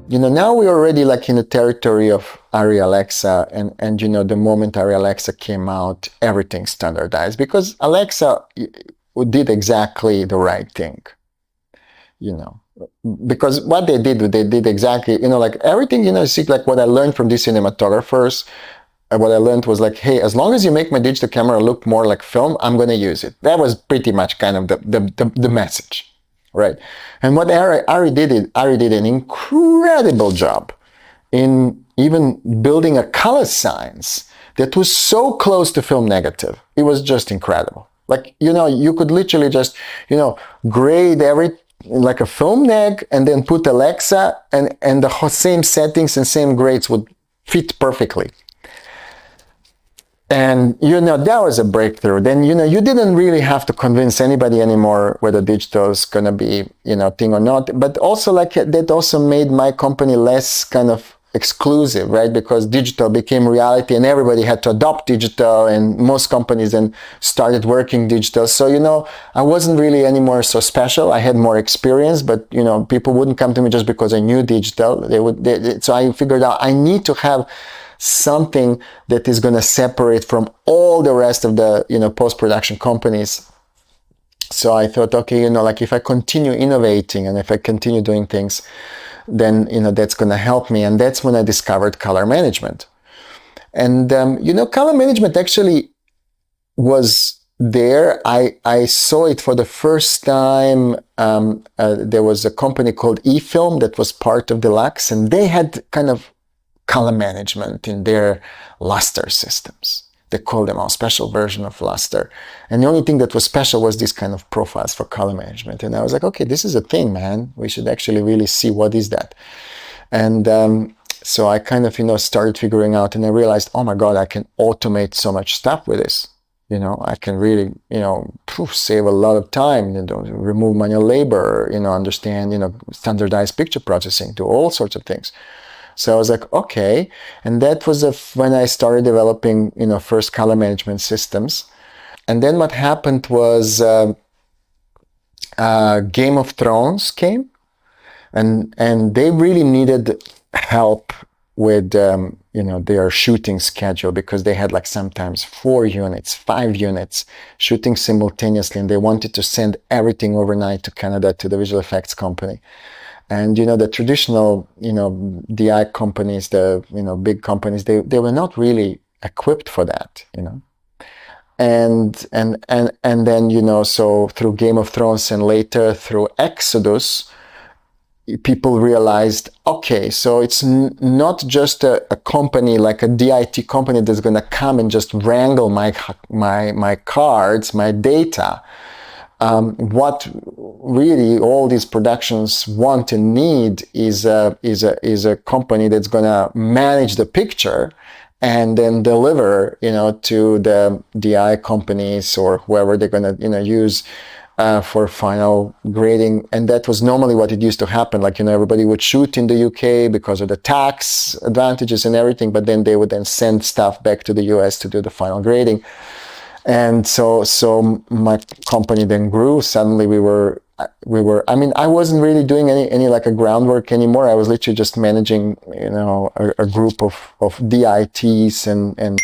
now we're already like in the territory of Arri Alexa, and the moment Arri Alexa came out, everything standardized because Alexa did exactly the right thing, because what they did exactly, like everything, see, like what I learned from these cinematographers, what I learned was like, hey, as long as you make my digital camera look more like film, I'm going to use it. That was pretty much kind of the message, right? And what Arri did an incredible job in even building a color science that was so close to film negative. It was just incredible. Like, you could literally just, grade like a film neg and then put Alexa and the same settings and same grades would fit perfectly. And, that was a breakthrough. Then, you didn't really have to convince anybody anymore whether digital is going to be, thing or not. But also, like, that also made my company less kind of exclusive, right? Because digital became reality and everybody had to adopt digital, and most companies then started working digital. So, I wasn't really anymore so special. I had more experience, but, people wouldn't come to me just because I knew digital. So I figured out I need to have something that is going to separate from all the rest of the post-production companies. So I thought, okay, like if I continue innovating and if I continue doing things, then that's going to help me. And that's when I discovered color management. And color management actually was there. I saw it for the first time. There was a company called eFilm that was part of Deluxe, and they had kind of color management in their luster systems. They called them a special version of luster. And the only thing that was special was this kind of profiles for color management. And I was like, okay, this is a thing, man. We should actually really see what is that. And so I kind of, started figuring out, and I realized, oh my God, I can automate so much stuff with this. I can really, save a lot of time, remove manual labor, understand, standardized picture processing, do all sorts of things. So I was like, okay. And that was when I started developing, first color management systems. And then what happened was Game of Thrones came, and they really needed help with, their shooting schedule, because they had like sometimes 4 units, 5 units shooting simultaneously, and they wanted to send everything overnight to Canada to the visual effects company. And, the traditional, DI companies, the, big companies, they were not really equipped for that, And then, so through Game of Thrones and later through Exodus, people realized, okay, so it's not just a company like a DIT company that's going to come and just wrangle my cards, my data. What really all these productions want and need is a company that's going to manage the picture and then deliver, to the DI companies or whoever they're going to, use for final grading. And that was normally what it used to happen. Like, everybody would shoot in the UK because of the tax advantages and everything, but then they would then send stuff back to the US to do the final grading. And so my company then grew. Suddenly we were, I mean, I wasn't really doing any like a groundwork anymore. I was literally just managing, a group of DITs and